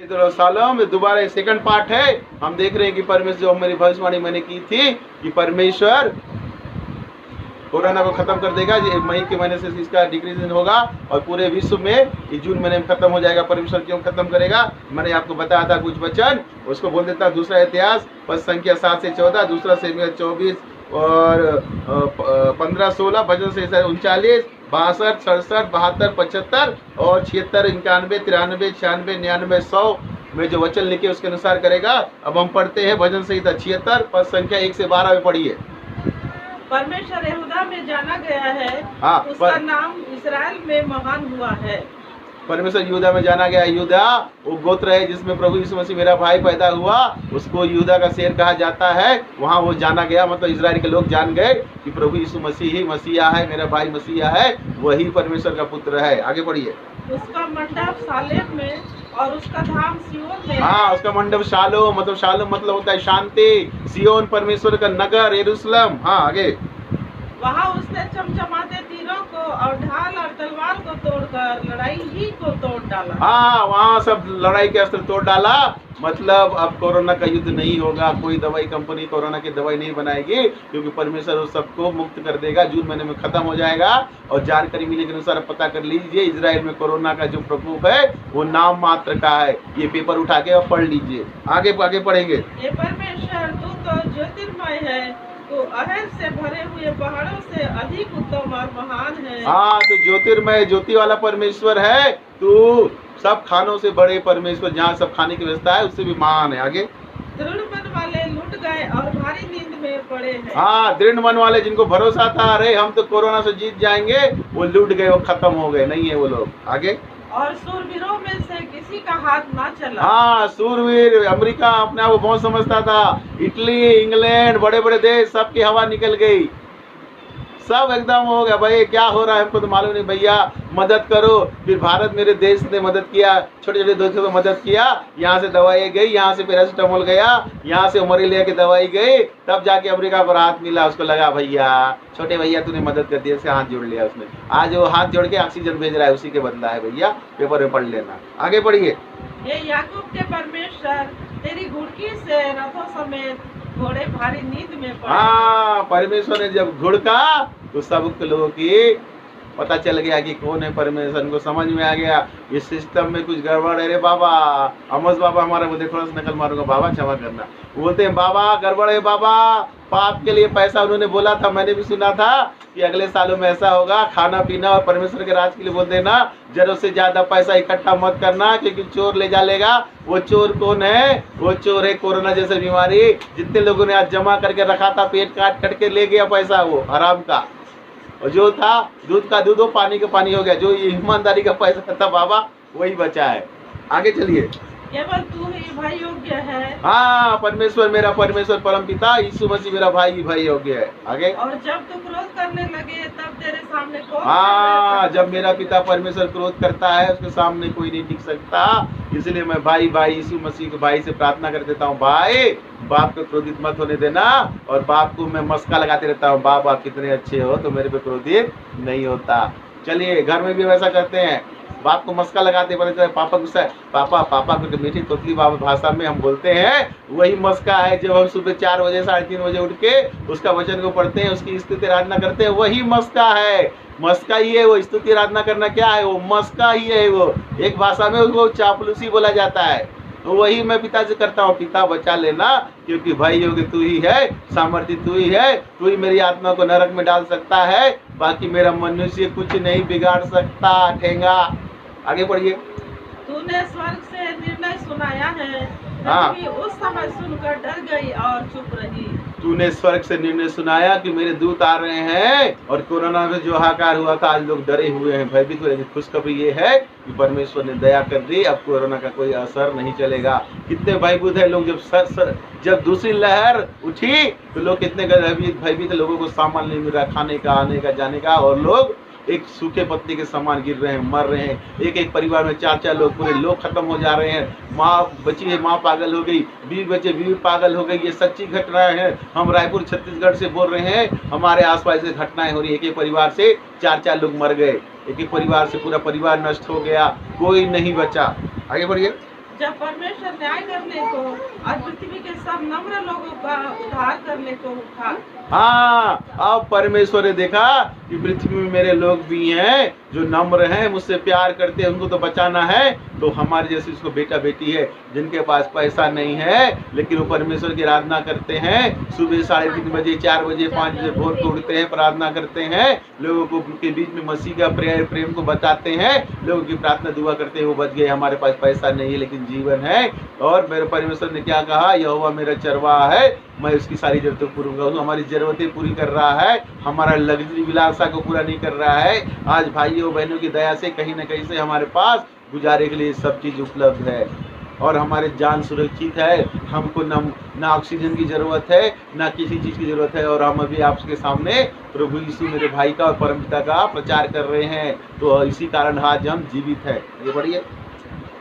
तो सालों में दोबारा सेकंड पार्ट है। हम देख रहे हैं कि परमेश्वर, जो मेरी भविष्यवाणी मैंने की थी कि परमेश्वर कोरोना को खत्म कर देगा। ये मई के महीने से इसका डिक्रीज होगा और पूरे विश्व में ये जून महीने में खत्म हो जाएगा। परमेश्वर क्यों खत्म करेगा, मैंने आपको बताया था कुछ वचन, उसको बोल देता। दूसरा इतिहास पद संख्या 7 से 14, दूसरा सेमुएल 24 और 15-16, भजन से 39, 62, 67, 72, 75 और 76, 91, 93, 96, 99, 100 में जो वचन लिखे उसके अनुसार करेगा। अब हम पढ़ते हैं भजन संहिता 76 पद संख्या 1 से 12 में पढ़िए। परमेश्वर यहूदा में जाना गया है, हाँ, उसका नाम इस्राएल में महान हुआ है। परमेश्वर यहूदा में जाना गया। यहूदा वो गोत्र है जिसमें प्रभु यीशु मसीह मेरा भाई पैदा हुआ, उसको यहूदा का शेर कहा जाता है। वहाँ वो जाना गया, मतलब इजराइल के लोग जान गए कि प्रभु यीशु मसीह ही मसीहा है, मेरा भाई मसीहा है, वही परमेश्वर का पुत्र है। आगे बढ़िए। उसका मंडप सालेम में और उसका धाम सिय्योन में। हाँ, उसका मंडप शालोम, मतलब शालोम मतलब होता है शांति। सिय्योन परमेश्वर का नगर, यरूशलेम। हाँ, आगे। वहाँ उसने चमचमाते तीरों को और ढाल और तलवार को तोड़कर लड़ाई ही को तोड़ डाला। हाँ, वहाँ सब लड़ाई के अस्त्र तोड़ डाला। मतलब अब कोरोना का युद्ध नहीं होगा, कोई दवाई कंपनी कोरोना की दवाई नहीं बनाएगी, क्योंकि परमेश्वर उस सबको मुक्त कर देगा। जून महीने में खत्म हो जाएगा। और जानकारी मिली के अनुसार पता कर लीजिए, इजराइल में कोरोना का जो प्रकोप है वो नाम मात्र का है। ये पेपर उठा के और पढ़ लीजिए। आगे आगे पढ़ेंगे। ये परमेश्वर तू तो ज्योतिर्मय है, तो अहद से भरे हुए पहाड़ों से अधिक उत्तम और महान है। हाँ, तो ज्योतिर्मय, ज्योति वाला परमेश्वर है। तू सब खानों से बड़े परमेश्वर, जहाँ सब खाने की व्यवस्था है उससे भी महान है। आगे। दृढ़ मन वाले लुट गए और भारी नींद में पड़े हैं। हाँ, दृढ़ मन वाले जिनको भरोसा था अरे हम तो कोरोना से जीत जाएंगे, वो लूट गए, वो खत्म हो गए, नहीं है वो लोग। आगे। और सूरवीरों में से किसी का हाथ ना चला। हाँ, सूरवीर। अमेरिका अपने आप को बहुत समझता था, इटली, इंग्लैंड, बड़े बड़े देश, सबकी हवा निकल गई, सब एकदम हो गया। भाई क्या हो रहा है हमको तो मालूम नहीं, भैया मदद करो। फिर भारत, मेरे देश ने मदद किया, छोटे छोटे देशों को मदद किया। यहाँ से दवाई गई, यहाँ से पैरासिटामोल गया, यहाँ से मलेरिया की दवाई गई, तब जाके अमेरिका पर हाथ मिला। उसको लगा भैया, छोटे भैया तूने मदद कर दिया, से हाथ जोड़ लिया उसने। आज वो हाथ जोड़ के ऑक्सीजन भेज रहा है, उसी के बदला है भैया। पेपर में पढ़ लेना। आगे पढ़िए। ये याकूब के परमेश्वर तेरी घुड़की से रथों समेत घोड़े भारी नींद में पड़े। हाँ, परमेश्वर ने जब घुड़का तो सब लोगों की पता चल गया कि कौन है परमेश्वर। उनको समझ में आ गया इस सिस्टम में कुछ गड़बड़ है रे बाबा। अमोस बाबा हमारा बोलते, थोड़ा सा नकल मारूंगा बाबा, क्षमा करना। बोलते हैं बाबा गड़बड़ है बाबा, पाप के लिए पैसा उन्होंने बोला था, मैंने भी सुना था कि अगले सालों में ऐसा होगा, खाना पीना और परमेश्वर के राज के लिए बोल देना, जरूरत से ज्यादा पैसा इकट्ठा मत करना, क्योंकि चोर ले जा लेगा। वो चोर कौन है? वो चोर है कोरोना जैसे बीमारी। जितने लोगों ने आज जमा करके रखा था, पेट काट कट के ले गया पैसा, वो हराम का। और जो था दूध का दूध, वो पानी का पानी हो गया। जो ईमानदारी का पैसा था बाबा, वही बचा है। आगे चलिए। केवल तू ही भाई योग्य है। हाँ, परमेश्वर, मेरा परमेश्वर परम पिता यीशु मसीह मेरा भाई योग्य है। आगे। और जब तू क्रोध करने लगे तब तेरे सामने कौन? हाँ, जब मेरा पिता परमेश्वर क्रोध करता है, उसके सामने कोई नहीं टिक सकता। इसलिए मैं भाई यीशु मसीह के भाई से प्रार्थना कर देता हूँ, भाई बाप को क्रोधित मत होने देना। और बाप को मैं मस्का लगाते रहता हूँ, बाप आप कितने अच्छे हो, तो मेरे पे क्रोधित नहीं होता। चलिए, घर में भी वैसा करते हैं, बाप को मस्का लगाते, पता चला पापा गुस्सा है, पापा पापा को मीठी तोतली भाषा में हम बोलते हैं, वही मस्का है। जब हम सुबह 4 बजे 3:30 बजे उठ के उसका वचन को पढ़ते हैं, उसकी स्तुति आराधना करते हैं, वही मस्का है। मस्का ही है वो। स्तुति आराधना करना क्या है? वो मस्का ही है। वो एक भाषा में उसको चापलूसी बोला जाता है। तो वही मैं पिता से करता हूँ, पिता बचा लेना, क्योंकि भाई योग्य तू ही है, सामर्थ्य तू ही है, तू ही मेरी आत्मा को नरक में डाल सकता है, बाकी मेरा मनुष्य कुछ नहीं बिगाड़ सकता। ठेंगा। आगे बढ़िए। तूने स्वर्ग से निर्णय सुनाया है, हाँ। पृथ्वी उस समय सुनकर डर गई और चुप रही। तूने स्वर्ग से निर्णय सुनाया कि मेरे दूत आ रहे हैं। और कोरोना में जो हाहाकार हुआ था, आज लोग डरे हुए हैं, भयभीत हुए हैं। खुशखबरी ये है कि परमेश्वर ने दया कर दी, अब कोरोना का कोई असर नहीं चलेगा। कितने भयभीत है लोग। जब दूसरी लहर उठी तो लोग कितने भयभीत लोगों को सामान नहीं मिल रहा, खाने का, आने का, जाने का, और लोग एक सूखे पत्ते के समान गिर रहे हैं, मर रहे हैं। एक एक परिवार में 4-4 लोग, पूरे लोग खत्म हो जा रहे हैं। माँ बची है, माँ पागल हो गई, बीवी बचे, बीवी पागल हो गई। ये सच्ची घटनाएं हैं। हम रायपुर छत्तीसगढ़ से बोल रहे हैं, हमारे आसपास से घटनाएं हो रही है। एक एक परिवार से 4-4 लोग मर गए, एक एक परिवार से पूरा परिवार नष्ट हो गया, कोई नहीं बचा। आगे बढ़िए। जब परमेश्वर न्याय करने को और पृथ्वी के सब नम्र लोगों का उद्धार करने को उठा। हाँ, अब परमेश्वर ने देखा कि पृथ्वी में मेरे लोग भी हैं जो नम्र हैं, मुझसे प्यार करते हैं, उनको तो बचाना है। तो हमारे जैसे उसको बेटा बेटी है जिनके पास पैसा नहीं है लेकिन वो परमेश्वर की आराधना करते हैं, सुबह 3:30 बजे 4 बजे 5 बजे भोर को उठते हैं, प्रार्थना करते हैं, लोगों को के बीच में मसीह का प्रेम को बताते हैं, लोगों की प्रार्थना दुआ करते हैं। वो बच गए, हमारे पास पैसा नहीं है लेकिन जीवन है। और मेरे परमेश्वर ने क्या कहा, यहोवा मेरा चरवाहा है, मैं उसकी सारी जरूरतें पूरी करूंगा। वो हमारी जरूरतें पूरी कर रहा है, हमारा लग्जरी विलासा को पूरा नहीं कर रहा है। आज भाइयों बहनों की दया से कहीं न कहीं से हमारे पास गुजारे के लिए सब चीज उपलब्ध है और हमारे जान सुरक्षित है। हमको ना ऑक्सीजन की जरूरत है, ना किसी चीज की जरूरत है। और हम अभी आपके सामने प्रभु यीशु मेरे भाई का और परमपिता का प्रचार कर रहे हैं, तो इसी कारण आज हम जीवित है। ये बढ़िए।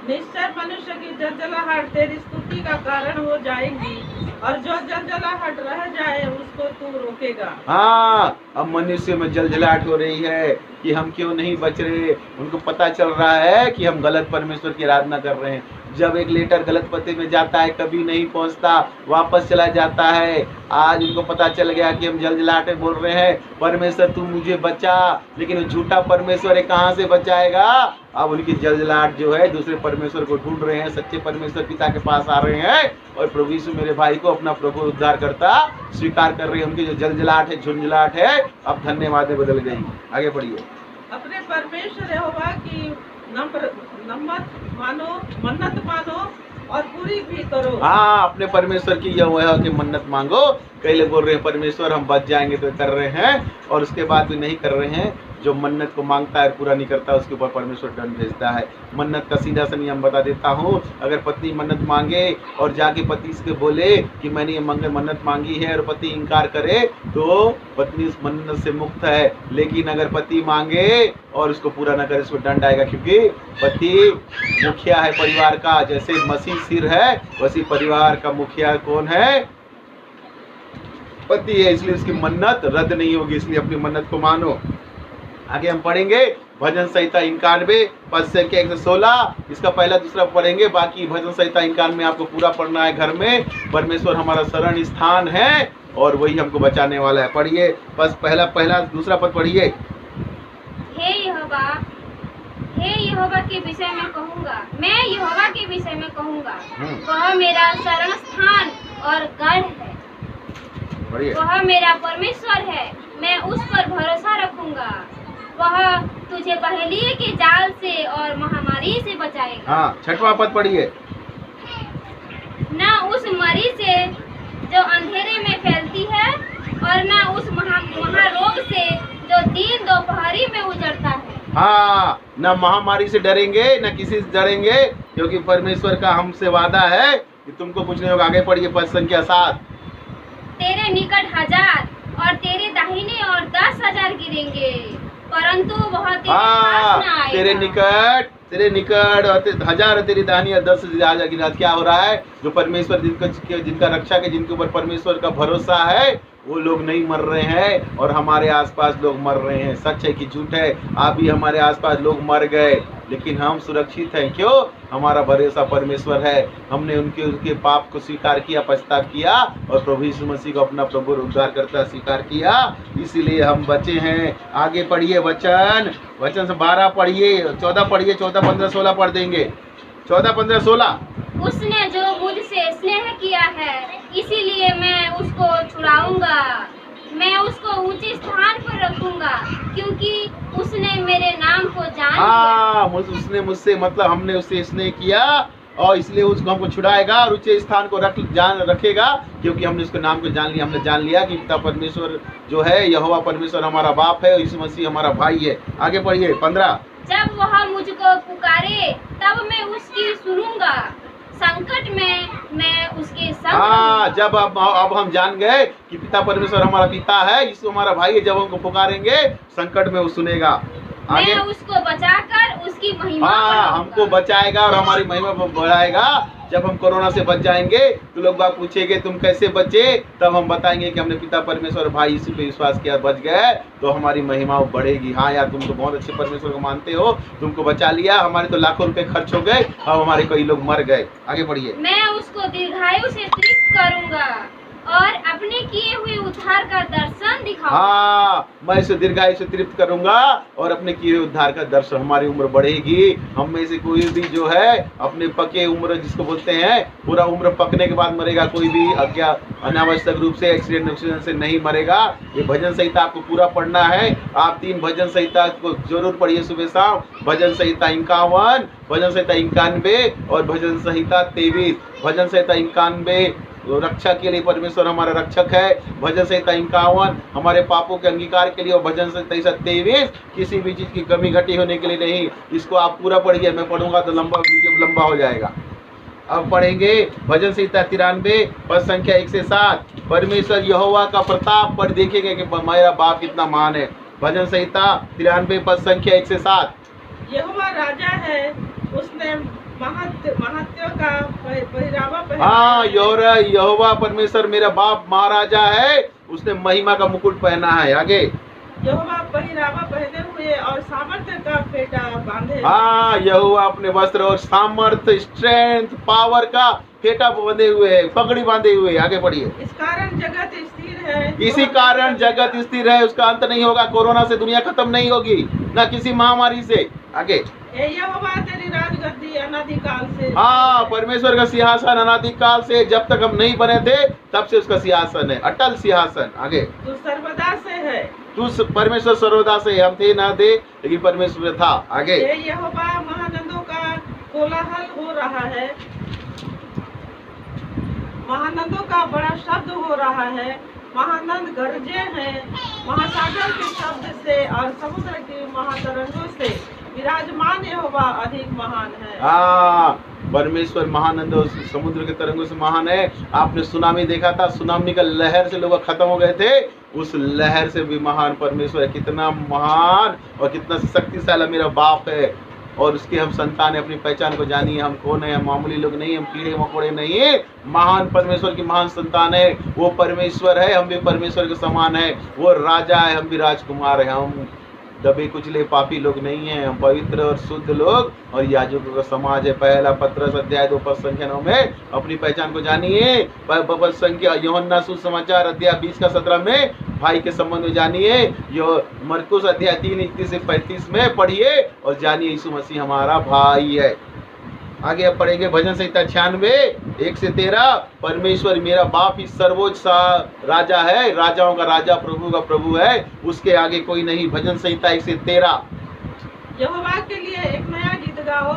निश्चय मनुष्य की जलजलाहट तेरी स्तुति का कारण हो जाएगी और जो जलजलाहट रह जाए उसको तू रोकेगा। हाँ, अब मनुष्य में जलजलाहट हो रही है कि हम क्यों नहीं बच रहे। उनको पता चल रहा है कि हम गलत परमेश्वर की आराधना कर रहे हैं। जब एक लेटर गलत पते में जाता है, कभी नहीं पहुंचता, वापस चला जाता है। आज उनको पता चल गया कि हम जलजलाहट में बोल रहे हैं, परमेश्वर तू मुझे बचा, लेकिन झूठा परमेश्वर है, कहाँ से बचाएगा। अब उनकी जलजलाहट जो है दूसरे परमेश्वर को ढूंढ रहे हैं, सच्चे परमेश्वर पिता के पास आ रहे हैं और प्रभु यीशु मेरे भाई को अपना प्रभु उद्धार करता स्वीकार कर रहे हैं। उनकी जो जलजलाहट है, झुंझलाहट है, अब धन्यवाद में बदल गई। आगे पढ़िए। अपने परमेश्वर यहोवा की मन्नत मानो और पूरी भी करो। हाँ, अपने परमेश्वर की यह है कि मन्नत मांगो। कई लोग बोल रहे हैं परमेश्वर हम बच जाएंगे तो कर रहे हैं, और उसके बाद भी नहीं कर रहे हैं। जो मन्नत को मांगता है पूरा नहीं करता, उसके ऊपर परमेश्वर दंड भेजता है। मन्नत का सीधा सा नियम बता देता हूँ। अगर पत्नी मन्नत मांगे और जाके पति से बोले कि मैंने ये मन्नत मांगी है और पति इनकार करे तो पत्नी उस मन्नत से मुक्त है। लेकिन अगर पति मांगे और उसको पूरा न करे, उसको दंड आएगा, क्योंकि पति मुखिया है परिवार का। जैसे मसीह सिर है, वैसे परिवार का मुखिया कौन है, पति है। इसलिए उसकी मन्नत रद्द नहीं होगी, इसलिए अपनी मन्नत को मानो। आगे हम पढ़ेंगे भजन संहिता 91 पद से 116। इसका पहला दूसरा पढ़ेंगे, बाकी भजन संहिता 91 आपको पूरा पढ़ना है घर में। परमेश्वर हमारा शरण स्थान है और वही हमको बचाने वाला है। पढ़िए, बस पहला दूसरा पद पढ़िए। हे यहोवा के विषय में कहूँगा, मैं यहोवा के विषय में कहूँगा, वह मेरा शरण स्थान और गढ़ है। वह मेरा परमेश्वर है, मैं उस पर भरोसा रखूंगा। वह तुझे पहेलिए के जाल से और महामारी से बचाएगा। हाँ, छठवां पद पढ़िए। न उस मरी से जो अंधेरे में फैलती है और न उस महारोग से जो दिन दोपहरी में उजड़ता है। हाँ, न महामारी से डरेंगे, न किसी से डरेंगे, क्योंकि परमेश्वर का हमसे वादा है कि तुमको कुछ नहीं होगा। आगे पढ़िए, पद संख्या 7। तेरे निकट 1000 और तेरे दाहिने और 10,000 गिरेंगे, परंतु वह तेरे पास न आएगा। तेरे निकट और 1000 तेरी दाहिनी और 10,000 गिरा। क्या हो रहा है, जो परमेश्वर जिनका रक्षा के जिनके ऊपर परमेश्वर का भरोसा है वो लोग नहीं मर रहे हैं और हमारे आसपास लोग मर रहे हैं। सच है कि झूठ है, अभी हमारे आसपास लोग मर गए लेकिन हम सुरक्षित हैं। क्यों? हमारा भरोसा परमेश्वर है। हमने उनके पाप को स्वीकार किया, पछतावा किया और प्रभु यीशु मसीह को अपना प्रभु उद्धार करता स्वीकार किया, इसीलिए हम बचे हैं। आगे पढ़िए, वचन से 12 पढ़िए, 14 पढ़िए, 14, 15, 16 पढ़ देंगे। 14, 15, 16। उसने जो मुझसे स्नेह किया है इसीलिए मैं उसको छुड़ाऊंगा, मैं उसको ऊंचे स्थान पर रखूंगा, क्योंकि उसने मेरे नाम को जान लिया। उसने मुझसे मतलब हमने उससे स्नेह किया और इसलिए उसको हमको छुड़ाएगा और ऊंचे स्थान को रखेगा, क्योंकि हमने उसके नाम को जान लिया। हमने जान लिया कि पिता परमेश्वर जो है, यहोवा परमेश्वर हमारा बाप है और यीशु मसीह हमारा भाई है। आगे पढ़िए, 15। जब वह मुझको पुकारे तब मैं उसकी सुनूंगा, संकट में मैं उसके संग। जब अब हम जान गए कि पिता परमेश्वर हमारा पिता है, यीशु हमारा भाई है, जब हमको पुकारेंगे संकट में वो सुनेगा। मैं उसको बचाकर उसकी महिमा हमको बचाएगा और हमारी महिमा बढ़ाएगा। जब हम कोरोना से बच जाएंगे तो लोग बाग पूछेंगे तुम कैसे बचे, तब हम बताएंगे कि हमने पिता परमेश्वर भाई यीशु पे विश्वास किया, बच गए, तो हमारी महिमा बढ़ेगी। हाँ यार, तुम तो बहुत अच्छे परमेश्वर को मानते हो, तुमको बचा लिया, हमारे तो लाखों रुपए खर्च हो गए, अब हमारे कई लोग मर गए। आगे बढ़िए। मैं उसको दीर्घायु से तृप्त करूंगा और अपने किए हुए उद्धार का दर्शन दिखाऊंगा। हाँ, मैं इसे दीर्घायु से तृप्त करूंगा और अपने किए हुए उद्धार का दर्शन, हमारी उम्र बढ़ेगी। हम में से कोई भी जो है अपने पके उम्र जिसको बोलते हैं, पूरा उम्र पकने के बाद मरेगा, कोई भी अनावश्यक रूप से एक्सीडेंट से नहीं मरेगा। ये भजन संहिता आपको पूरा पढ़ना है। आप 3 भजन संहिता को जरूर पढ़िए सुबह शाम। भजन संहिता 51, भजन संहिता 91 और भजन संहिता 23। भजन संहिता 91 रक्षा के लिए परमेश्वर हमारा रक्षक है। भजन संहिता 51 हमारे पापों के अंगीकार के लिए, और भजन संहिता 23 किसी भी चीज की कमी घटी होने के लिए नहीं। इसको आप पूरा पढ़िए, मैं पढ़ूंगा तो लंबा हो जाएगा। अब पढ़ेंगे भजन संहिता 93 पद संख्या 1 से 7। परमेश्वर यहोवा का प्रताप पर देखेंगे कि मेरा बाप कितना महान है। भजन संहिता 93 पद संख्या 1 से 7। यहोवा राजा है, उसने महत्व का पहरावा पहना। हाँ, यहोवा परमेश्वर मेरा बाप महाराजा है, उसने महिमा का मुकुट पहना है। आगे। यहोवा पहरावा पहने हुए और सामर्थ्य का फेटा बांधे। हाँ, यहोवा अपने वस्त्र और सामर्थ्य, स्ट्रेंथ, पावर का फेटा बंधे हुए है, पगड़ी बांधे हुए। आगे बढ़िए। इस कारण जगत स्थिर है। इसी कारण जगत स्थिर है, उसका अंत नहीं होगा। कोरोना से दुनिया खत्म नहीं होगी, न किसी महामारी से। आगे। यहोवा तेरी राजगद्दी अनादिकाल से। हाँ, परमेश्वर का सिंहासन अनादिकाल से, जब तक हम नहीं बने थे तब से उसका सिंहासन है, अटल सिंहासन। आगे। तू सर्वदा से है। तू परमेश्वर सर्वदा से, हम थे ना थे लेकिन परमेश्वर था। आगे। यहोवा महानंदों का कोलाहल हो रहा है, महानंदों का बड़ा शब्द हो रहा है। महानंद गरजे हैं, महासागर के शब्द से और समुद्र की महातरंगों से विराजमान यहोवा अधिक महान है। हाँ, परमेश्वर महानंद समुद्र के तरंगों से महान है। आपने सुनामी देखा था, सुनामी का लहर से लोग खत्म हो गए थे, उस लहर से भी महान परमेश्वर है। कितना महान और कितना शक्तिशाली मेरा बाप है, और उसके हम संतान है। अपनी पहचान को जानिए, हम कौन है। हम मामूली लोग नहीं, हम कीड़े मकोड़े नहीं है, महान परमेश्वर की महान संतान है। वो परमेश्वर है, हम भी परमेश्वर के समान है। वो राजा है, हम भी राजकुमार है। हम दबे कुचले पापी लोग नहीं हैं, हम पवित्र और शुद्ध लोग और याजकों का समाज है। पहला पत्रस अध्याय 2 पद संख्या 9 में अपनी पहचान को जानिए। पद संख्या यूहन्ना सुसमाचार अध्याय 20 का 17 में भाई के संबंध में जानिए। यो मरकुस अध्याय 3 31 से 35 में पढ़िए और जानिए यीशु मसीह हमारा भाई है। आगे अब पढ़ेंगे भजन संहिता 96 1 से 13। परमेश्वर मेरा बाप ही सर्वोच्च राजा है, राजाओं का राजा, प्रभु का प्रभु है, उसके आगे कोई नहीं। भजन संहिता 1 से 13। यहोवा के लिए एक नया गीत गाओ,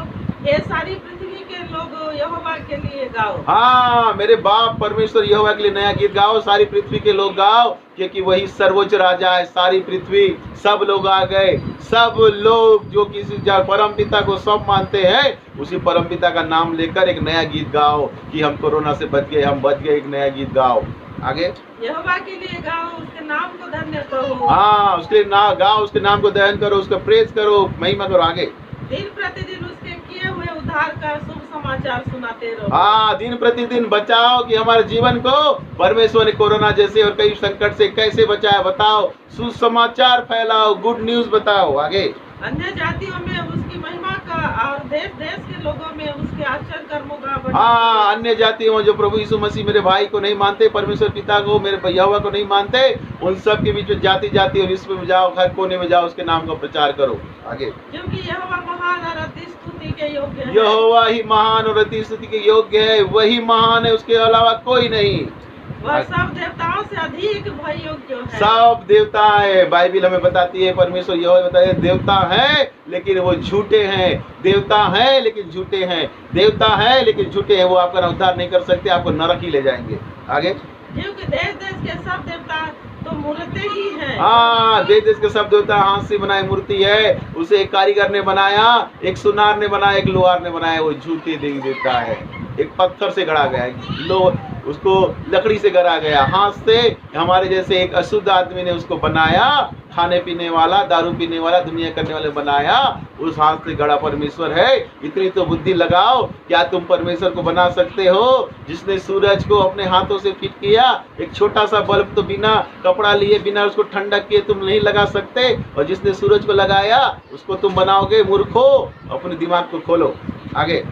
ये सारी पृथ्वी के लोग यहोवा के लिए गाओ। हाँ, मेरे बाप परमेश्वर यहोवा के लिए नया गीत गाओ, सारी पृथ्वी के लोग गाओ, क्योंकि वही सर्वोच्च राजा है। सारी पृथ्वी सब लोग आ गए, सब लोग जो किसी परम पिता को सब मानते हैं, उसी परम पिता का नाम लेकर एक नया गीत गाओ कि हम कोरोना से बच गए, हम बच गए। एक नया गीत गाओ। आगे। यहोवा के लिए गाओ, उसके नाम को धन्य करो। हाँ, उसके नाम गाओ, उसके नाम को दहन करो, उसका प्रेज करो, महिमा करो। आगे। दिन प्रतिदिन उसके किए हुए उद्धार का शुभ समाचार सुनाते रहो। हाँ, दिन प्रतिदिन बचाओ कि हमारे जीवन को परमेश्वर ने कोरोना जैसे और कई संकट से कैसे बचाया, बताओ। सुसमाचार फैलाओ, गुड न्यूज बताओ। आगे। अन्य जातियों में उसकी महिमा का और देश देश के लोगों में उसके आश्चर्य कर्मों का। हाँ, अन्य जातियों जो प्रभु यीशु मसीह मेरे भाई को नहीं मानते, परमेश्वर पिता को, मेरे यहोवा को नहीं मानते, उन सब के बीच में जाति जाति और विश्व में जाओ, हर कोने में जाओ, उसके नाम का प्रचार करो। आगे। क्योंकि यहोवा महान और अति स्तुति के योग्य है। यहोवा ही महान और अति स्तुति के योग्य है, वही महान है, उसके अलावा कोई नहीं। वह सब देवताओं से अधिक भय योग्य है। सब देवता है, बाइबिल हमें बताती है, परमेश्वर यहोवा बताए देवता है लेकिन वो झूठे हैं। देवता है लेकिन झूठे हैं, देवता है लेकिन झूठे हैं। वो आपका उद्धार नहीं कर सकते, आपको नरक ही ले जाएंगे। आगे। क्योंकि देश देश के सब देवता तो मूर्ति ही हैं। हाँ, देश देश के सब देवता हाथ से बनाई मूर्ति है। उसे एक कारीगर ने बनाया, एक सुनार ने बनाया, एक लोहार ने बनाया। वो झूठे देवी देवता है। एक पत्थर से गढ़ा गया, उसको लकड़ी से गढ़ा गया, हाथ से। हमारे जैसे एक अशुद्ध आदमी ने उसको बनाया, खाने पीने वाला, दारू पीने वाला, दुनिया करने वाले बनाया, उस हाथ से गढ़ा परमेश्वर है। इतनी तो बुद्धि लगाओ, क्या तुम परमेश्वर को बना सकते हो? जिसने सूरज को अपने हाथों से फिट किया, एक छोटा सा बल्ब तो बिना कपड़ा लिए, बिना उसको ठंडक किए तुम नहीं लगा सकते, और जिसने सूरज को लगाया उसको तुम बनाओगे? मूर्खो, अपने दिमाग को खोलो। आगे,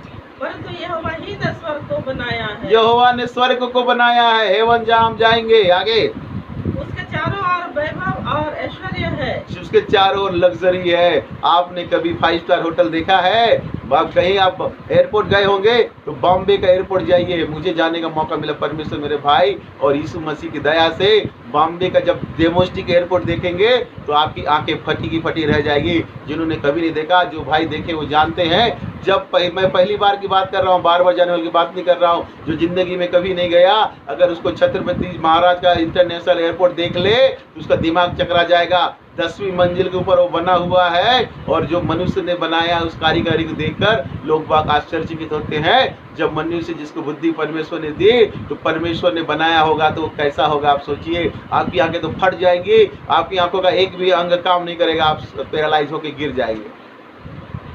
परंतु यहोवा ही ने स्वर्ग को बनाया है। यहोवा ने स्वर्ग को बनाया है, हेवन जहाँ हम जाएंगे। आगे, उसके चारों ओर वैभव और ऐश्वर्य है। उसके चारों ओर लग्जरी है। आपने कभी 5 स्टार होटल देखा है? आप कहीं आप एयरपोर्ट गए होंगे तो बॉम्बे का एयरपोर्ट जाइए। मुझे जाने का मौका मिला, परमेश्वर मेरे भाई और यीशु मसीह की दया से। बॉम्बे का जब डेमोस्टिक एयरपोर्ट देखेंगे तो आपकी आंखें फटी की फटी रह जाएगी। जिन्होंने कभी नहीं देखा, जो भाई देखे वो जानते हैं। जब मैं पहली बार की बात कर रहा हूँ, बार-बार जाने वाली की बात नहीं कर रहा हूँ। जो जिंदगी में कभी नहीं गया, अगर उसको छत्रपति महाराज का इंटरनेशनल एयरपोर्ट देख ले तो उसका दिमाग चकरा जाएगा। 10वीं मंजिल के ऊपर वो बना हुआ है, और जो मनुष्य ने बनाया उस कारीगरी को देखकर लोग बाग आश्चर्यचकित होते हैं। जब मनुष्य जिसको बुद्धि परमेश्वर ने दी, तो परमेश्वर ने बनाया होगा तो वो कैसा होगा आप सोचिए। आपकी आंखें तो फट जाएंगी, आपकी आंखों का एक भी अंग काम नहीं करेगा, आप पैरालाइज होकर गिर जाएंगे।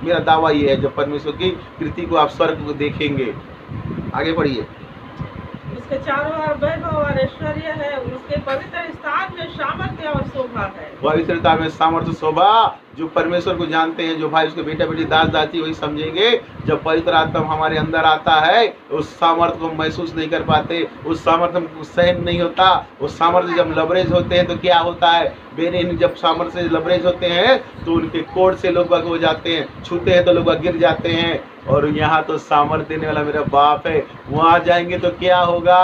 मेरा दावा ये है, जब परमेश्वर की कृति को आप स्वर्ग को देखेंगे। आगे बढ़िए। उसके चारों ओर वैभव और ऐश्वर्य है। उसके पवित्र स्थान में सामर्थ्य और शोभा है। पवित्रता में सामर्थ्य, शोभा। जो परमेश्वर को जानते हैं, जो भाई उसके बेटा बेटी दास दासी, वही समझेंगे। जब पवित्र आत्मा हमारे अंदर आता है, उस सामर्थ्य को महसूस नहीं कर पाते, उस सामर्थ्य को सहन नहीं होता। उस सामर्थ्य जब लबरेज होते हैं तो क्या होता है? बेनिन जब सामर्थ्य से लबरेज होते हैं तो उनके कोड से लोग हो जाते हैं, छूते हैं तो लोग गिर जाते हैं। और यहाँ तो सामर्थ्य देने वाला मेरा बाप है। वहाँ जाएंगे तो क्या होगा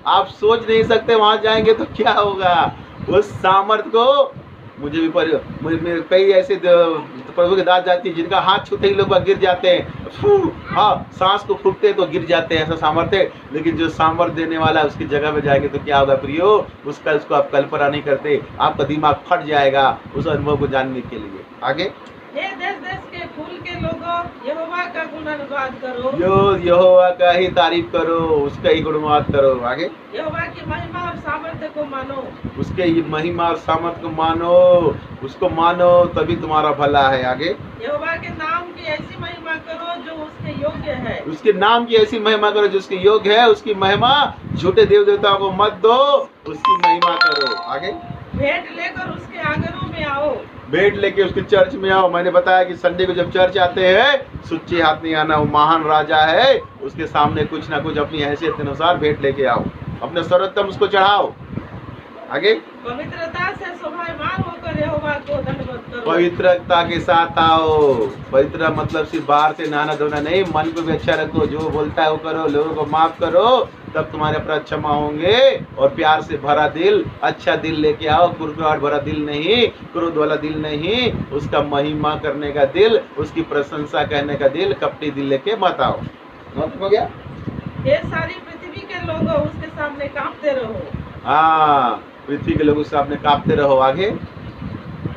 आप सोच नहीं सकते। वहाँ जाएंगे तो क्या होगा। उस सामर्थ्य को मुझे भी कई ऐसे प्रभु के दास जाती है जिनका हाथ छूते ही लोग गिर जाते हैं। हाँ, सांस को फूकते हैं तो गिर जाते हैं, ऐसा सामर्थ्य है। लेकिन जो सामर्थ्य देने वाला है उसकी जगह पे जाएंगे तो क्या होगा प्रियो? उसको आप कल्पना नहीं करते। आपका दिमाग फट जाएगा उस अनुभव को जानने के लिए। आगे, हे देश देश के फूल के लोगों, यहोवा का गुणगान करो। यहोवा का ही तारीफ करो, उसका ही गुणगान करो। आगे, यहोवा की महिमा और सामर्थ्य को मानो। उसके महिमा और सामर्थ्य को मानो, उसको मानो तभी तुम्हारा भला है। आगे, यहोवा के नाम की ऐसी महिमा करो जो उसके योग्य है। उसके नाम की ऐसी महिमा करो जो उसके योग्य है। उसकी महिमा, झूठे देव देवताओं को मत दो, उसकी महिमा करो। आगे, भेंट लेकर उसके आंगनों में आओ। भेंट लेके उसके चर्च में आओ। मैंने बताया कि संडे को जब चर्च आते हैं, सुच्चे हाथ नहीं आना। वो महान राजा है, उसके सामने कुछ ना कुछ अपनी हैसियत के अनुसार भेंट लेके आओ, अपने सर्वोत्तम उसको चढ़ाओ। आगे, पवित्रता से शोभायमान होकर यहोवा को धन्यवाद करो। पवित्रता के साथ आओ। पवित्र मतलब सिर्फ बाहर से नहाना धोना नहीं, मन को भी अच्छा रखो। जो बोलता है वो करो, लोगों को माफ करो, तब तुम्हारे अपराध क्षमा होंगे। और प्यार से भरा दिल, अच्छा दिल लेके आओ। कुरकुराहट भरा दिल नहीं, क्रोध वाला दिल नहीं, उसका महिमा करने का दिल, उसकी प्रशंसा कहने का दिल, कपटी दिल लेके मत आओ। हो गया? ये सारी पृथ्वी के लोग उसके सामने कांपते रहो। हाँ, पृथ्वी के लोग उसके सामने कांपते रहो। आगे,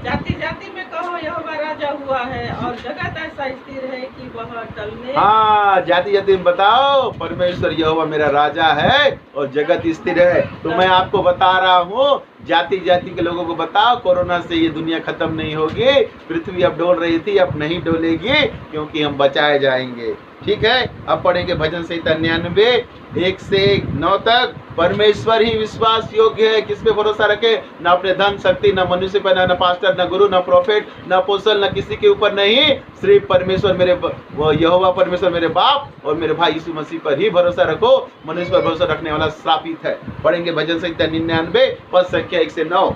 जाति जाति में कहो यहोवा राजा हुआ है, और जगत ऐसा स्थिर है कि वह टलने। हाँ, जाति जाति में बताओ परमेश्वर यहोवा मेरा राजा है और जगत स्थिर है। तो मैं आपको बता रहा हूँ, जाति जाति के लोगों को बताओ, कोरोना से ये दुनिया खत्म नहीं होगी। पृथ्वी अब डोल रही थी, अब नहीं डोलेगी, क्योंकि हम बचाए जाएंगे। ठीक है, अब पढ़ेंगे भजन संहिता 99 1 से 9 तक। परमेश्वर ही विश्वास योग्य है। किस पे भरोसा रखे? न अपने धन शक्ति, न मनुष्य पर, न पास्टर, न गुरु, न प्रोफेट, न अपोस्तल, न किसी के ऊपर नहीं। सिर्फ परमेश्वर मेरे यहोवा परमेश्वर मेरे बाप और मेरे भाई यीशु मसीह पर ही भरोसा रखो। मनुष्य पर भरोसा रखने वाला श्रापित है। पढ़ेंगे भजन संहिता 99 पद संख्या 1 से 9।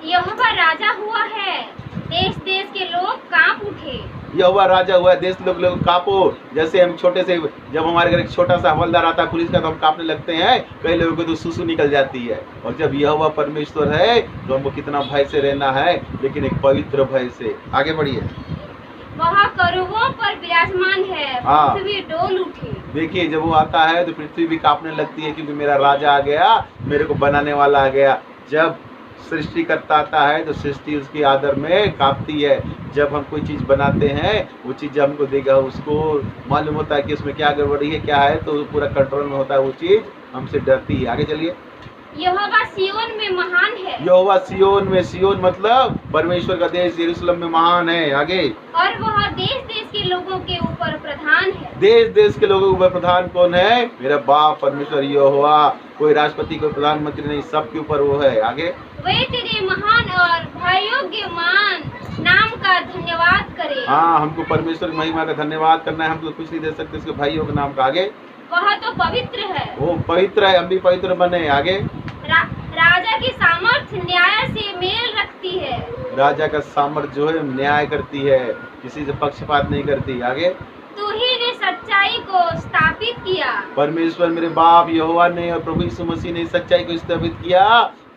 यहोवा राजा हुआ है, देश देश के लोग कांप उठे। यहोवा राजा हुआ है, देश लोग कांपो। जैसे हम छोटे से, जब हमारे घर एक छोटा सा हवलदार आता है पुलिस का, तो हम कांपने लगते हैं। कई लोगों को तो सुसु निकल जाती है। और जब यहोवा परमेश्वर है तो हमको कितना भय से रहना है, लेकिन एक पवित्र भय से। आगे बढ़िए। वह करूबों पर विराजमान है, हाँ। पृथ्वी डोल उठी। देखिए, जब वो आता है तो पृथ्वी भी कांपने लगती है, क्योंकि मेरा राजा आ गया, मेरे को बनाने वाला आ गया। जब सृष्टिकर्ता आता है तो सृष्टि उसके आदर में कांपती है। जब हम कोई चीज़ बनाते हैं, वो चीज़ हमको देगा, उसको मालूम होता है कि उसमें क्या गड़बड़ी है, क्या है, तो पूरा कंट्रोल में होता है वो चीज़, हमसे डरती है। आगे चलिए। यहोवा सिय्योन में महान है यहोवा सिय्योन में, सिय्योन मतलब परमेश्वर का देश यरूशलेम में महान है। आगे, और वह देश देश के लोगों के ऊपर प्रधान है। देश देश के लोगों के ऊपर प्रधान कौन है? मेरा बाप परमेश्वर यहोवा। कोई राष्ट्रपति, कोई प्रधानमंत्री नहीं, सबके ऊपर वो है। आगे, वे तेरे महान और भयोग्यमान नाम का धन्यवाद करे। हाँ, हमको परमेश्वर की महिमा का धन्यवाद करना है। हम तो कुछ नहीं दे सकते इसके भाइयों के नाम का। आगे, वह तो पवित्र है, वो पवित्र है, हम भी पवित्र बने। आगे, राजा की सामर्थ्य न्याय से मेल रखती है। राजा का सामर्थ्य जो है न्याय करती है, किसी से पक्षपात नहीं करती। आगे, तू ही ने सच्चाई को स्थापित किया। परमेश्वर मेरे बाप यहोवा ने और प्रभु यीशु मसीह ने सच्चाई को स्थापित किया।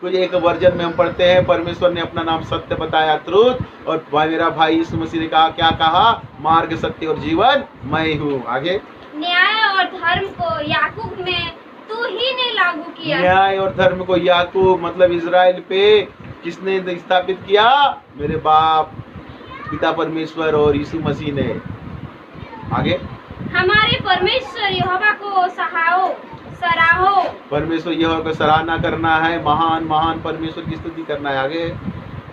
कुछ एक वर्जन में हम पढ़ते हैं, परमेश्वर ने अपना नाम सत्य बताया, ट्रुथ, और मेरा भाई यीशु मसीह ने कहा, क्या कहा? मार्ग, सत्य और जीवन मैं हूँ। आगे, न्याय और धर्म को याकूब में तू ही ने लागू किया। न्याय और धर्म को याकूब मतलब इजराइल पे किसने स्थापित किया? मेरे बाप पिता परमेश्वर और यीशु मसीह ने। आगे, हमारे परमेश्वर यहोवा को सराहो। परमेश्वर यहोवा को सराहना करना है, महान महान परमेश्वर की स्तुति करना है। आगे,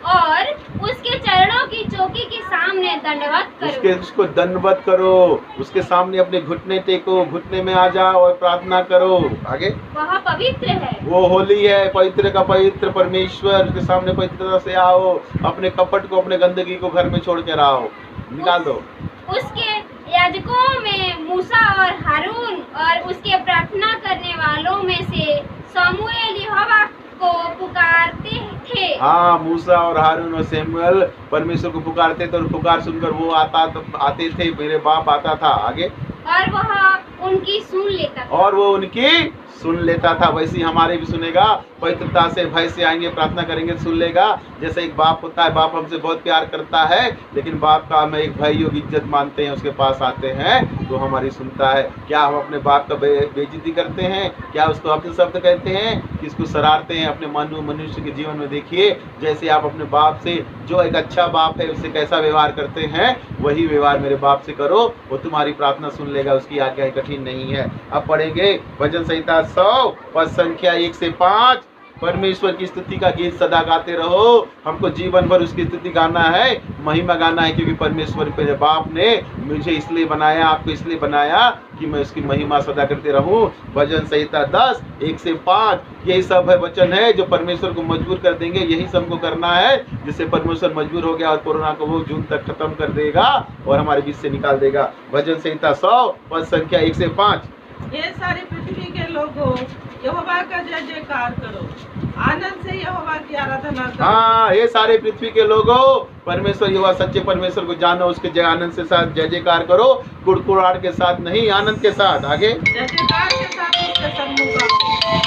और उसके चरणों की चौकी के सामने दंडवत करो। उसको दंडवत करो, उसके सामने अपने घुटने टेको, घुटने में आ जाओ और प्रार्थना करो। आगे, वह पवित्र है, वो होली है, पवित्र का पवित्र परमेश्वर, उसके सामने पवित्रता से आओ। अपने कपट को, अपने गंदगी को घर में छोड़ कर आओ, निकाल दो। उसके याजकों में मूसा और हारून और उसके प्रार्थना करने वालों में से शमूएल यहोवा को पुकारते थे। हाँ, मूसा और हारून और शमूएल परमेश्वर को पुकारते थे और पुकार सुनकर वो आते थे, मेरे बाप आता था। आगे, और वह उनकी सुन लेता था। और वो उनकी सुन लेता था। वैसे ही हमारे भी सुनेगा, पवित्रता से, भय से आएंगे, प्रार्थना करेंगे, सुन लेगा। जैसे एक बाप होता है, बाप हमसे बहुत प्यार करता है, लेकिन बाप का हम एक भाई की इज्जत मानते हैं, उसके पास आते हैं तो हमारी सुनता है। क्या हम अपने बाप का बेइज्जती करते हैं? क्या उसको अपने शब्द कहते हैं? किसको सरारते हैं? अपने मनुष्य के जीवन में देखिए, जैसे आप अपने बाप से, जो एक अच्छा बाप है, उससे कैसा व्यवहार करते हैं, वही व्यवहार मेरे बाप से करो, वो तुम्हारी प्रार्थना सुन लेगा। उसकी आज्ञा कठिन नहीं है। अब पढ़ेंगे भजन संहिता 100 पद संख्या 1 से 5। परमेश्वर की स्तुति का गीत सदा गाते रहो। हमको जीवन भर उसकी स्तुति गाना है, महिमा गाना है, क्योंकि परमेश्वर मेरे बाप ने मुझे इसलिए बनाया, आपको इसलिए बनाया कि मैं उसकी महिमा सदा करते रहूं। भजन संहिता 10 1 से 5, यही सब है वचन है जो परमेश्वर को मजबूर कर देंगे। यही सबको करना है, जिससे परमेश्वर मजबूर हो गया और कोरोना को वो जून तक खत्म कर देगा और हमारे बीच से निकाल देगा। भजन संहिता 100 पद संख्या 1 से 5। ये सारी पृथ्वी के लोगों, यहोवा का जय जयकार करो, आनंद से यहोवा की आराधना करो। हाँ, ये सारे पृथ्वी के लोगों, परमेश्वर यहोवा सच्चे परमेश्वर को जानो, उसके जय आनंद के साथ जय जयकार करो, कुड़कुड़ाहट के साथ नहीं, आनंद के साथ। आगे, जय जयकार के साथ उसके सम्मुख आओ।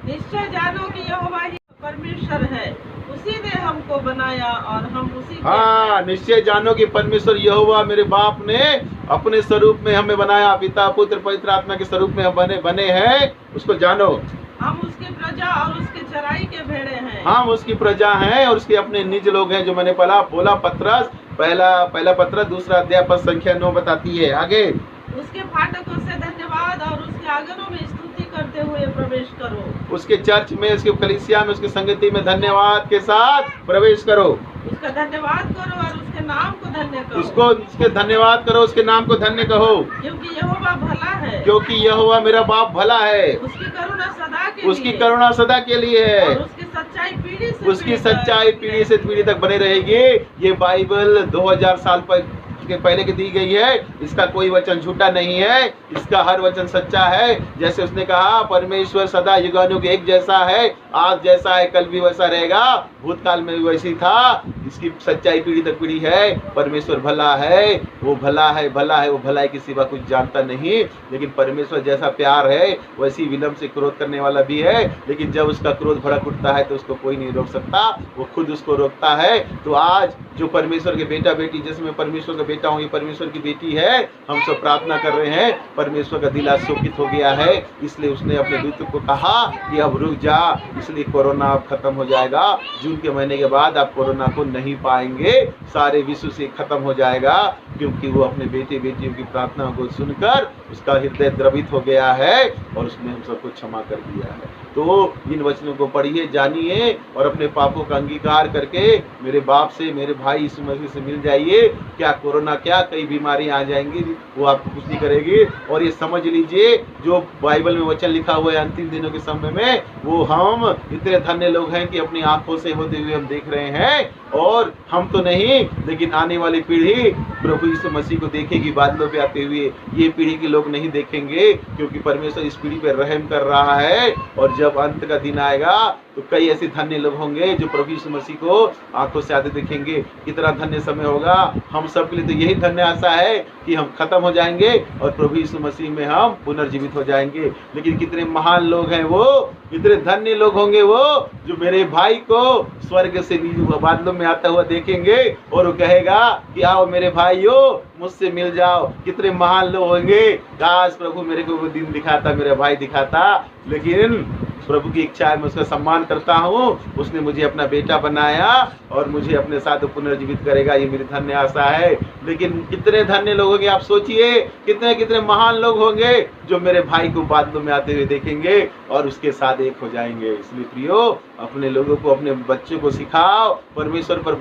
निश्चय जानो कि यहोवा ही परमेश्वर है, उसी ने हमको बनाया और हम उसी के। हाँ, निश्चय जानो कि परमेश्वर यहोवा मेरे बाप ने अपने स्वरूप में हमें बनाया, पिता पुत्र पवित्र आत्मा के स्वरूप में हम बने हैं, उसको जानो। हम उसकी प्रजा और उसके चराई के भेड़े हैं। हम उसकी प्रजा हैं और उसके अपने निज लोग हैं, जो मैंने बोला पत्रस, पहला पत्रस 2 अध्याय पद संख्या 9 बताती है। आगे, उसके फाटकों से धन्यवाद और उसके आंगनों में स्तुति करते हुए प्रवेश करो। उसके चर्च में, उसके कलीसिया में, उसकी संगति में धन्यवाद के साथ प्रवेश करो। उसका धन्यवाद करो और उसके नाम को धन्य करो। उसके धन्यवाद करो, उसके नाम को धन्य कहो, क्योंकि यहोवा भला है। क्योंकि यहोवा मेरा बाप भला है। उसकी करुणा सदा के उसकी लिए। करुणा सदा के लिए है। और उसकी सच्चाई उसकी सच्चाई पीढ़ी से पीढ़ी तक बने रहेगी। ये बाइबल 2000 साल के पहले की दी गई है। इसका कोई वचन झूठा नहीं है, इसका हर वचन सच्चा है। जैसे उसने कहा, परमेश्वर सदा युगानुयुग एक जैसा है, आज जैसा है कल भी वैसा रहेगा, भूतकाल में भी वैसी था। इसकी सच्चाई पीढ़ी तक पीढ़ी है। परमेश्वर भला है, वो भला है, वो भलाई के सिवा कुछ जानता नहीं। लेकिन परमेश्वर जैसा प्यार है, वैसी विलम्ब से क्रोध करने वाला भी है। लेकिन जब उसका क्रोध भड़क उठता है तो उसको कोई नहीं रोक सकता, वो खुद उसको रोकता है। तो आज जो परमेश्वर के बेटा बेटी, जिसमें परमेश्वर का बेटा हूँ, ये परमेश्वर की बेटी है, हम सब प्रार्थना कर रहे हैं। परमेश्वर का दिल आशोकित हो गया है, इसलिए उसने अपने दूत को कहा कि अब रुक जा, इसलिए कोरोना अब खत्म हो जाएगा। जून के महीने के बाद आप कोरोना को नहीं पाएंगे, सारे विश्व से खत्म हो जाएगा, क्योंकि वो अपने बेटे बेटियों की प्रार्थना को सुनकर उसका हृदय द्रवित हो गया है और उसने हम सबको क्षमा कर दिया है। तो इन वचनों को पढ़िए, जानिए और अपने पापों का अंगीकार करके मेरे बाप से, मेरे भाई यीशु मसीह से मिल जाइए। क्या कोरोना, क्या कई बीमारियां आ जाएंगी, वो आपको कुछ नहीं करेगी। और ये समझ लीजिए, जो बाइबल में वचन लिखा हुआ है अंतिम दिनों के समय में, वो हम इतने धन्य लोग हैं कि अपनी आंखों से होते हुए हम देख रहे हैं। और हम तो नहीं, लेकिन आने वाली पीढ़ी प्रभु यीशु मसीह को देखेगी बादलों पे आते हुए। ये पीढ़ी के लोग नहीं देखेंगे, क्योंकि परमेश्वर इस पीढ़ी पर रहम कर रहा है। और जब अंत का दिन आएगा तो कई ऐसे धन्य लोग होंगे जो प्रभु यीशु मसीह को आंखों से आते देखेंगे। कितना धन्य समय होगा हम सब के लिए। तो यही धन्य आशा है कि हम खत्म हो जाएंगे और प्रभु यीशु मसीह में हम पुनर्जीवित हो जाएंगे। लेकिन कितने महान लोग हैं वो, कितने धन्य लोग होंगे वो, जो मेरे भाई को स्वर्ग से बादलों में आता हुआ देखेंगे और वो कहेगा कि आओ मेरे भाइयों, मुझसे मिल जाओ। कितने महान लोग होंगे। काश प्रभु मेरे को वो दिन दिखाता, मेरा भाई दिखाता। लेकिन प्रभु की इच्छा है, मैं उसका सम्मान करता हूँ। उसने मुझे अपना बेटा बनाया और मुझे अपने साथ पुनर्जीवित करेगा, ये मेरी धन्य आशा है। लेकिन कितने धन्य लोग होंगे, आप सोचिए, कितने कितने महान लोग होंगे जो मेरे भाई को बादलों में आते हुए देखेंगे और उसके साथ एक हो जाएंगे। इसलिए प्रियो, अपने लोगों को, अपने बच्चों को सिखाओ, परमेश्वर पर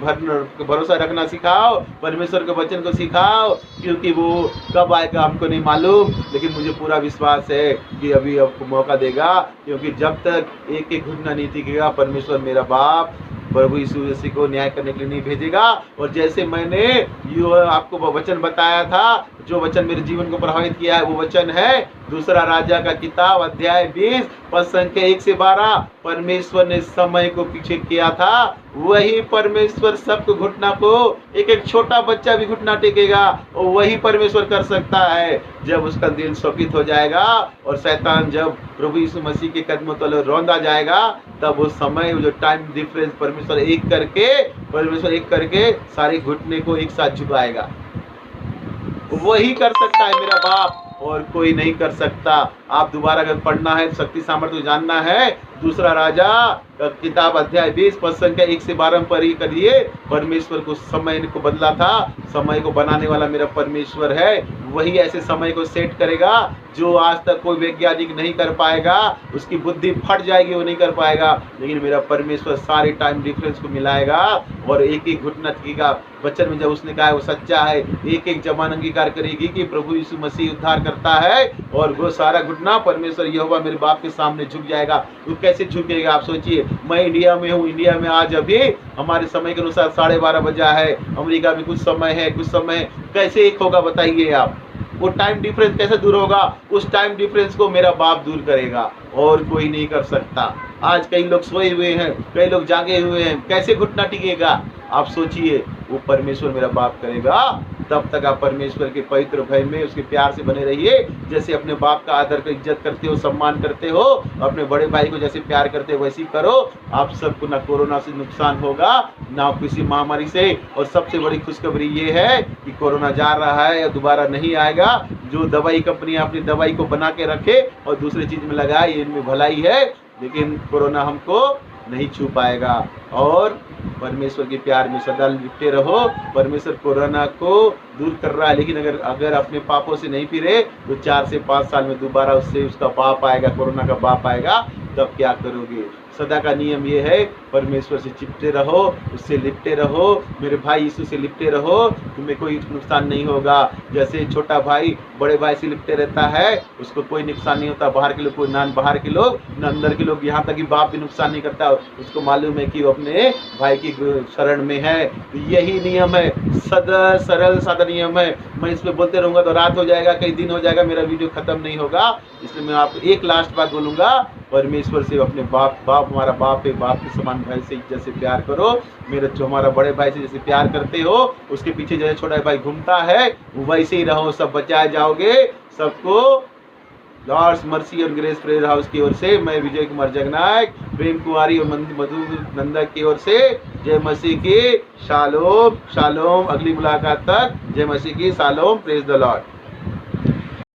भरोसा रखना सिखाओ, परमेश्वर के वचन को सिखाओ, क्योंकि वो कब आएगा हमको नहीं मालूम। लेकिन मुझे पूरा विश्वास है कि अभी आपको मौका देगा, क्योंकि जब तक एक एक घुटना नहीं टिकेगा, परमेश्वर मेरा बाप प्रभु यीशु मसीह को न्याय करने के लिए नहीं भेजेगा। और जैसे मैंने आपको वचन बताया था, जो वचन मेरे जीवन को प्रभावित किया है, वो वचन है दूसरा राजा का किताब अध्याय 20 पद संख्या 1 से 12। परमेश्वर ने समय को पीछे किया था, वही परमेश्वर सबको घुटना को, एक एक छोटा बच्चा भी घुटना टेकेगा, और वही परमेश्वर कर सकता है जब उसका दिल शोकित हो जाएगा और शैतान जब प्रभु यीशु मसीह के कदमों तले रौंदा जाएगा, तब वो समय, जो टाइम डिफरेंस परमेश्वर एक करके सारे घुटने को एक साथ झुकाएगा। वही कर सकता है मेरा बाप, और कोई नहीं कर सकता। आप दोबारा अगर पढ़ना है, शक्ति सामर्थ्य जानना है, दूसरा राजा किताब अध्याय 20 पद संख्या 1 से 12 पर ही करिए। परमेश्वर को समय को बदला था, समय को बनाने वाला मेरा परमेश्वर है। वही ऐसे समय को सेट करेगा जो आज तक कोई वैज्ञानिक नहीं कर पाएगा, उसकी बुद्धि फट जाएगी, वो नहीं कर पाएगा। लेकिन मेरा परमेश्वर सारे टाइम डिफरेंस को मिलाएगा और एक एक घुटना टिकेगा। वचन में जब उसने कहा है वो सच्चा है, एक एक जबान अंगीकार करेगी कि प्रभु यीशु मसीह उद्धार करता है, और वो सारा घुटना परमेश्वर यहोवा मेरे बाप के सामने झुक जाएगा। वो कैसे झुकेगा आप सोचिए। मैं इंडिया में हूँ, इंडिया में आज अभी हमारे समय के अनुसार 12:30 बजा है, अमेरिका में कुछ समय है, कुछ समय, कैसे एक होगा बताइए आप। वो टाइम डिफरेंस कैसे दूर होगा? उस टाइम डिफरेंस को मेरा बाप दूर करेगा और कोई नहीं कर सकता। आज कई लोग सोए हुए हैं, कई लोग जागे हुए हैं, कैसे घुटना टिकेगा आप सोचिए। वो परमेश्वर मेरा बाप करेगा। तब तक आप परमेश्वर के पवित्र भय में, उसके प्यार से बने रहिए। जैसे अपने बाप का आदर का इज्जत करते हो, सम्मान करते हो, अपने बड़े भाई को जैसे प्यार करते हो वैसे ही करो। आप सबको ना कोरोना से नुकसान होगा, ना किसी महामारी से। और सबसे बड़ी खुशखबरी ये है कि कोरोना जा रहा है और दोबारा नहीं आएगा। जो दवाई कंपनी अपनी दवाई को बना के रखे और दूसरी चीज में लगाए, इनमें भलाई है, लेकिन कोरोना हमको नहीं छू पाएगा। और परमेश्वर के प्यार में सदा लिपटे रहो। परमेश्वर कोरोना को दूर कर रहा है, लेकिन अगर अपने पापों से नहीं फिरे तो 4 से 5 साल में दोबारा उससे उसका बाप आएगा, कोरोना का बाप आएगा, तब क्या करोगे? सदा का नियम ये है, परमेश्वर से चिपटे रहो, उससे लिपटे रहो, मेरे भाई यीशु से लिपटे रहो, तुम्हें कोई नुकसान नहीं होगा। जैसे छोटा भाई बड़े भाई से लिपटे रहता है, उसको कोई नुकसान नहीं होता। बाहर के लोग, कोई ना बाहर के लोग ना अंदर के लोग, यहाँ तक कि बाप भी नुकसान नहीं करता। उसको मालूम है कि वो अपने भाई की शरण में है। तो यही नियम है, सदा सरल सादा नियम है। मैं इस पर बोलते रहूँगा तो रात हो जाएगा, कई दिन हो जाएगा, मेरा वीडियो खत्म नहीं होगा। इसलिए मैं आपको एक लास्ट बात बोलूँगा, परमेश्वर से अपने बाप हमारा बाप है, बाप के समान भाई से इज्जत से प्यार करो। मेरे जो हमारा बड़े भाई से जैसे प्यार करते हो, उसके पीछे जैसे छोटा भाई घूमता है, वैसे ही रहो, सब बचाए जाओगे। सबको लॉर्ड्स मर्सी और ग्रेस प्रेयर हाउस की ओर से, मैं विजय कुमार जगनायक, प्रेम कुमारी और मधु नंदक की ओर से जय मसीह की। Shalom shalom. अगली मुलाकात तक जय मसीह की। शालोम। Praise the Lord.